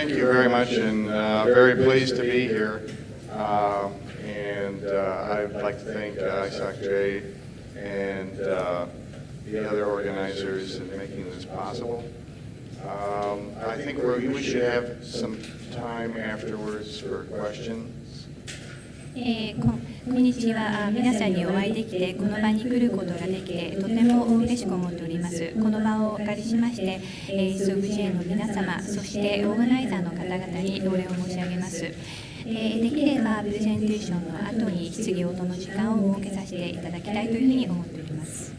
thank you very much, and very pleased to be here. I'd like to thank ISOG-J and the other organizers in making this possible. I think we should have some time afterwards for questions. こんにちは。皆さんにお会いできて、この場に来ることができて、とても嬉しく思っております。この場をお借りしまして、ISOG-J の皆様、そしてオーガナイザーの方々にお礼を申し上げます。できればプレゼンテーションの後に質疑応答の時間を設けさせていただきたいというふうに思っております。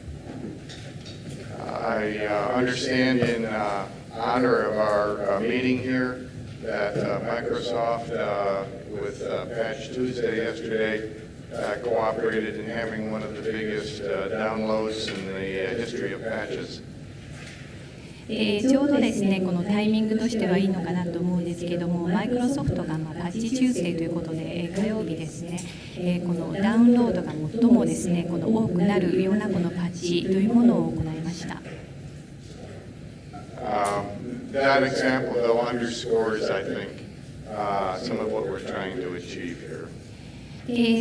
I understand in honor of our meeting here that Microsoft, with Patch Tuesday yesterday, cooperated in having one of the biggest downloads in the history of patches. ちょうどですね、このタイミングとしてはいいのかなと思うんですけども、マイクロソフトがパッチチューズデーということで、火曜日ですね、このダウンロードが最もですね、この多くなるようなこのパッチというものを行いました。That example, though, underscores, I think, some of what we're trying to achieve here.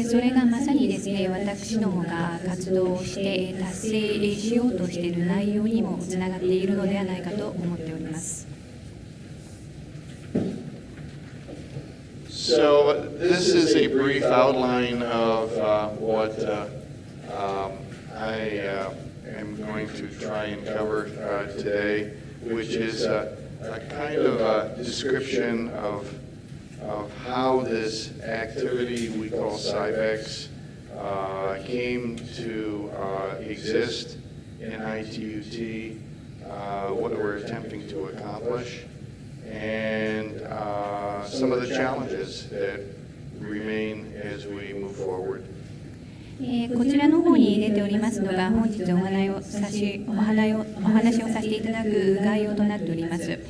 それがまさにですね、私どもが活動をして達成しようとしている内容にもつながっているのではないかと思っております。So this is a brief outline of what I am going to try and cover today, which is a kind of a description of how this activity we call Cybex came to exist in ITUT, what we're attempting to accomplish, and some of the challenges that remain as we move forward. こちらの方に出ておりますのが、本日お話をさせていただく概要となっております。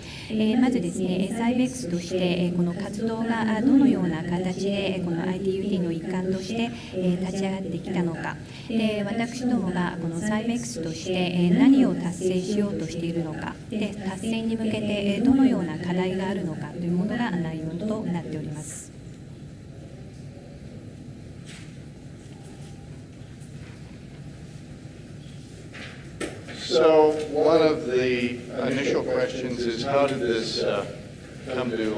まずですね、Cybex としてこの活動がどのような形でこの ITUT の一環として立ち上がってきたのか、で私どもがこの Cybex として何を達成しようとしているのか、で達成に向けてどのような課題があるのかというものが内容となっております。So one of the initial questions is how did this come to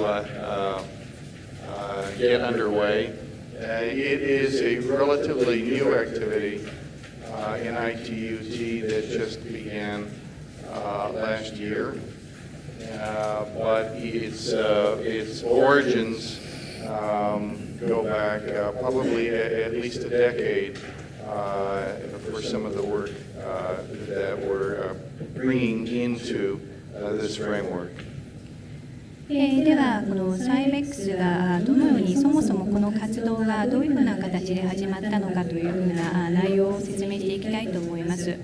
get underway? It is a relatively new activity in ITUT that just began last year, but its origins go back probably at least a decade for some of the work that we're bringing into this framework. では、この Cybex がどのようにそもそもこの活動がどういうふうな形で始まったのかというふうな内容を説明していきたいと思います。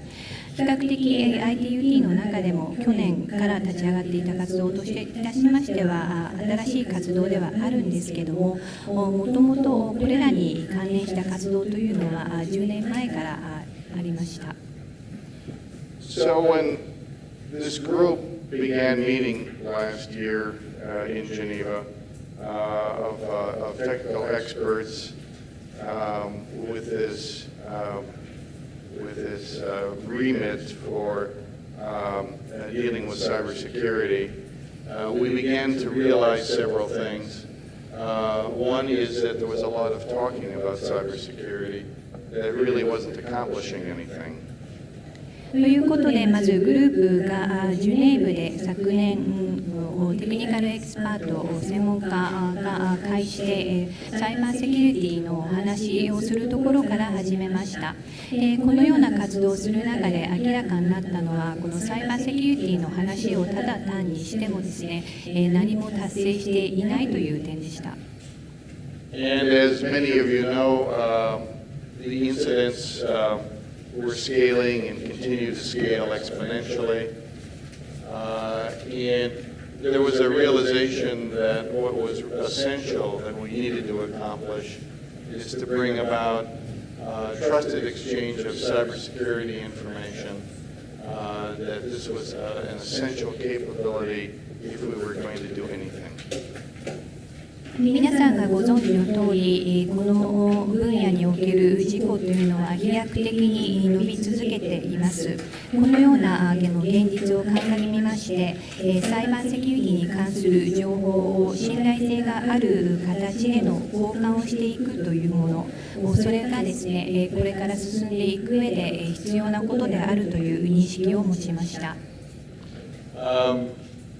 比較的 ITUT の中でも去年から立ち上がっていた活動としていたしましては新しい活動ではあるんですけども、もともとこれらに関連した活動というのは10年前からありました。So when this group began meeting last year in Geneva of technical experts with this remit for dealing with cybersecurity, we began to realize several things. One is that there was a lot of talking about cybersecurity that really wasn't accomplishing anything. ということで、まずグループがジュネーブで昨年テクニカルエキスパート専門家が会してサイバーセキュリティのお話をするところから始めました。このような活動をする中で明らかになったのは、このサイバーセキュリティの話をただ単にしてもですね、何も達成していないという点でした。And as many of you know, the incidents we're scaling and continue to scale exponentially. And there was a realization that what was essential that we needed to accomplish is to bring about trusted exchange of cybersecurity information, that this was an essential capability if we were going to do anything. 皆さんがご存知の通り、この分野における事故というのは飛躍的に伸び続けています。このような現実を鑑みまして、サイバーセキュリティに関する情報を信頼性がある形での交換をしていくというもの、それがですね、これから進んでいく上で必要なことであるという認識を持ちました。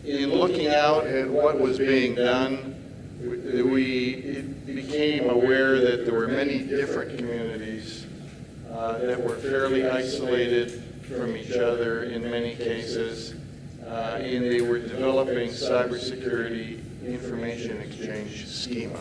In looking out at what was being done, we became aware that there were many different communities that were fairly isolated from each other in many cases, and they were developing cybersecurity information exchange schema.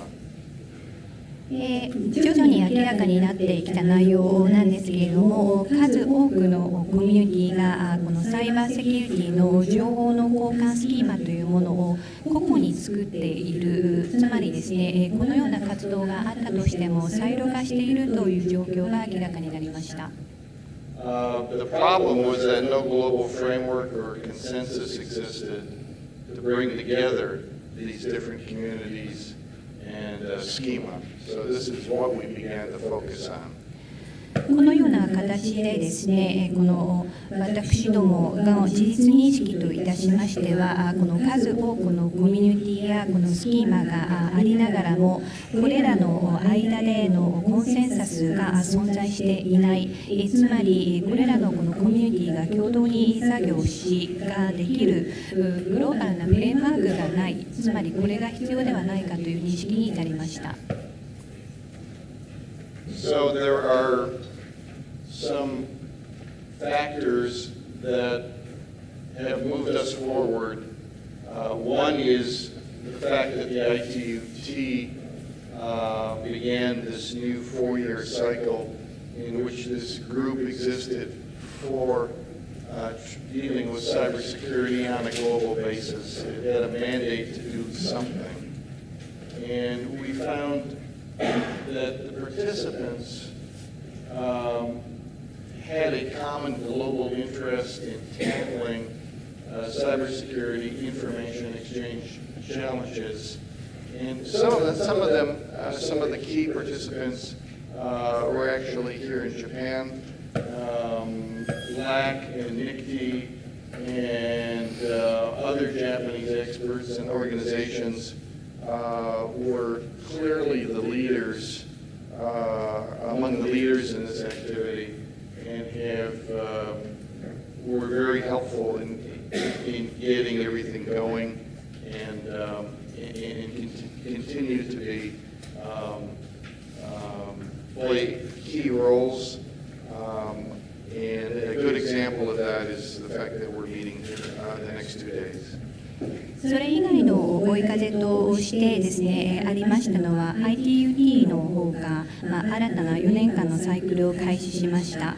徐々に明らかになってきた内容なんですけれども、数多くのコミュニティがこのサイバーセキュリティの情報の交換スキーマというものを個々に作っている、つまりですね、このような活動があったとしてもサイロ化しているという状況が明らかになりました。The problem was that no global framework or consensus existed to bring together these different communities and schema. So this is what we began to focus on. このような形でですね、この私どもの事実認識といたしましては、この数多くのコミュニティやこのスキーマがありながらも、これらの間でのコンセンサスが存在していない、つまりこれらのこのコミュニティが共同に作業ができるグローバルなフレームワークがない、つまりこれが必要ではないかという認識に至りました。So there are some factors that have moved us forward. One is the fact that the ITUT began this new 4-year cycle in which this group existed for dealing with cybersecurity on a global basis. It had a mandate to do something. And we found that the participants had a common global interest in tackling cybersecurity information exchange challenges. And some of the key participants were actually here in Japan. LAC and NICTI and other Japanese experts and organizations were clearly the leaders, among the leaders in this activity, and were very helpful in getting everything going, and continue to be play key roles. And a good example of that is the fact that we're meeting here the next 2 days. それ以外の追い風としてですね、ありましたのは ITUT の方が、新たな4年間のサイクルを開始しました。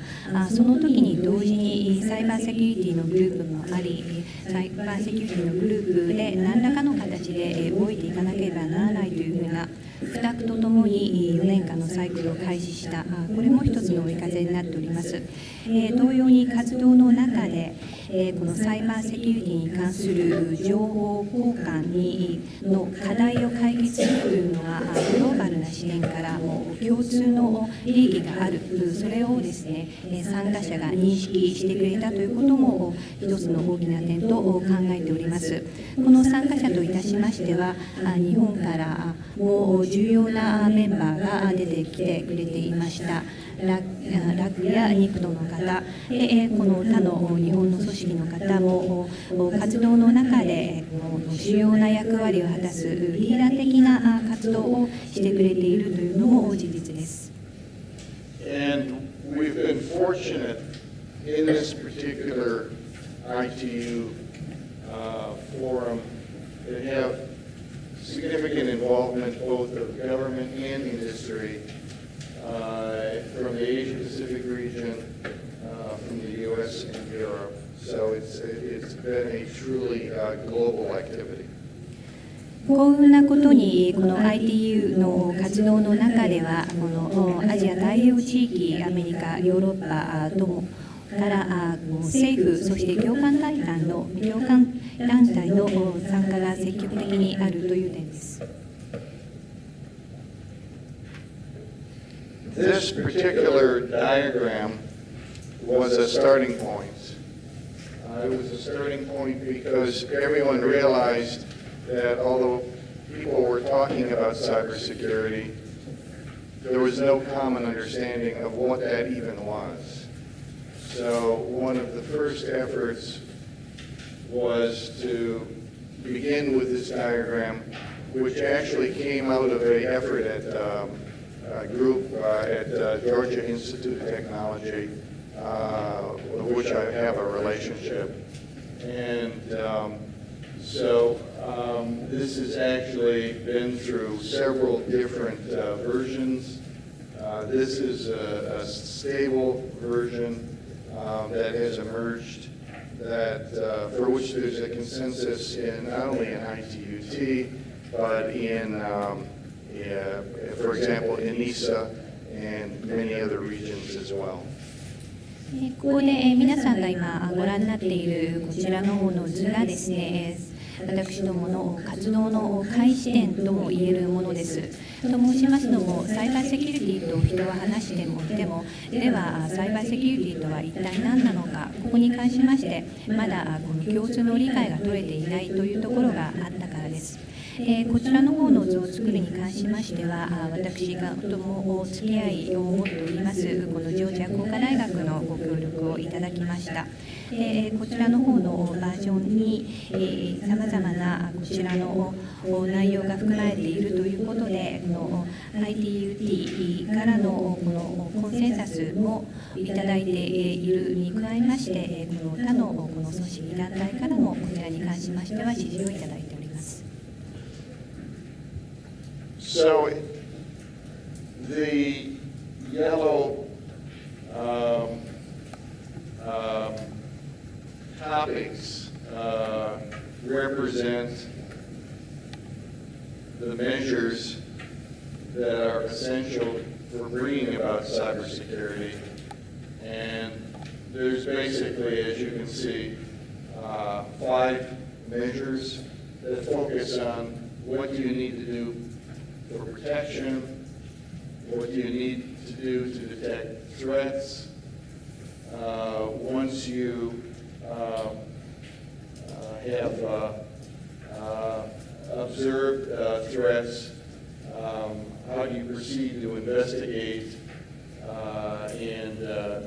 その時に同時にサイバーセキュリティのグループもあり、サイバーセキュリティのグループで何らかの形で動いていかなければならないというふうな負託とともに4年間のサイクルを開始した、これも一つの追い風になっております。同様に活動の中で、このサイバーセキュリティに関する情報交換の課題を解決するというのはグローバルな視点からも共通の利益がある、それをですね、参加者が認識してくれたということも一つの大きな点と考えております。この参加者といたしましては、日本からも重要なメンバーが出てきてくれていました。ラックやニクトの方、この他の日本の組織の方も活動の中で主要な役割を果たすリーダー的な活動をしてくれているというのも事実です。And we've been fortunate in this particular ITU forum to have significant involvement both of government and industry. From the Asia-Pacific region, from the U.S. and Europe. So it's been a truly global activity. 幸運なことにこの ITU の活動の中ではこのアジア太平洋地域、アメリカ、ヨーロッパともから政府、そして業界団体の参加が積極的にあるという点です。This particular diagram was a starting point. It was a starting point because everyone realized that although people were talking about cybersecurity, there was no common understanding of what that even was. So one of the first efforts was to begin with this diagram, which actually came out of an effort at a group at Georgia Institute of Technology, with which I have a relationship. And so this has actually been through several different versions. This is a stable version that has emerged that for which there's a consensus in not only in ITUT, but in, for example, in NISA and many other regions as well. ここで皆さんが今ご覧になっているこちらの方の図がですね、私どもの活動の開始点とも言えるものです。と申しますのも、サイバーセキュリティと人は話してもいても、ではサイバーセキュリティとは一体何なのか、ここに関しましてまだこの共通の理解が取れていないというところがあったからです。こちらの方の図を作るに関しましては、私がとてもお付き合いを持っておりますこのジョージア工科大学のご協力をいただきました。こちらの方のバージョンにさまざまなこちらの内容が含まれているということで、この ITUT からのこのコンセンサスもいただいているに加えまして、この他のこの組織団体からもこちらに関しましては支持をいただいております。So the yellow topics represent the measures that are essential for bringing about cybersecurity. And there's basically, as you can see, 5 measures that focus on what do you need to do for protection, what do you need to do to detect threats. Once you have observed threats, how do you proceed to investigate and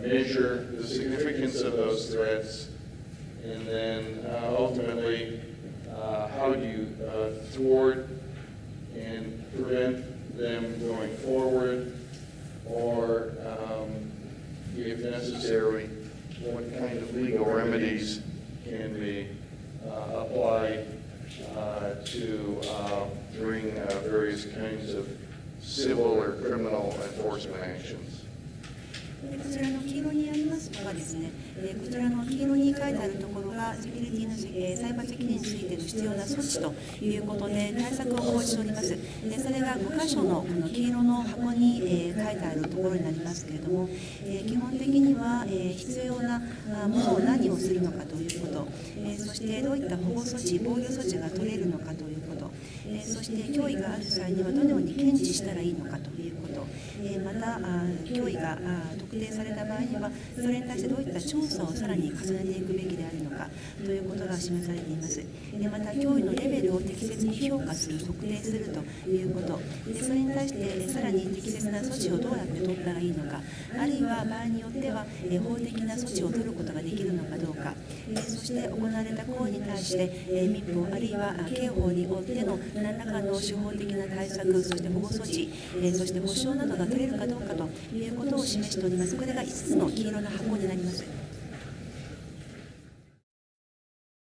measure the significance of those threats, and then ultimately how do you thwart and prevent them going forward, or if necessary, what kind of legal remedies can be applied to bring various kinds of civil or criminal enforcement actions. こちらの黄色にありますのがですね、こちらの黄色に書いてあるところがセキュリティのサイバーセキュリティについての必要な措置ということで対策を講じております。それが5箇所のこの黄色の箱に書いてあるところになりますけれども、基本的には必要なものを何をするのかということ、そしてどういった保護措置、防御措置が取れるのかということ、そして脅威がある際にはどのように検知したらいいのかということ、また脅威が特定された場合にはそれに対してどういった調査をさらに重ねていくべきであるのかということが示されています。また脅威のレベルを適切に評価する、測定するということで、それに対してさらに適切な措置をどうやって取ったらいいのか、あるいは場合によっては法的な措置を取ることができるのかどうか、そして行われた行為に対して民法あるいは刑法におっての何らかの司法的な対策、そして保護措置、そして保障などが取れるかどうかということを示しております。これが5つの黄色の箱になります。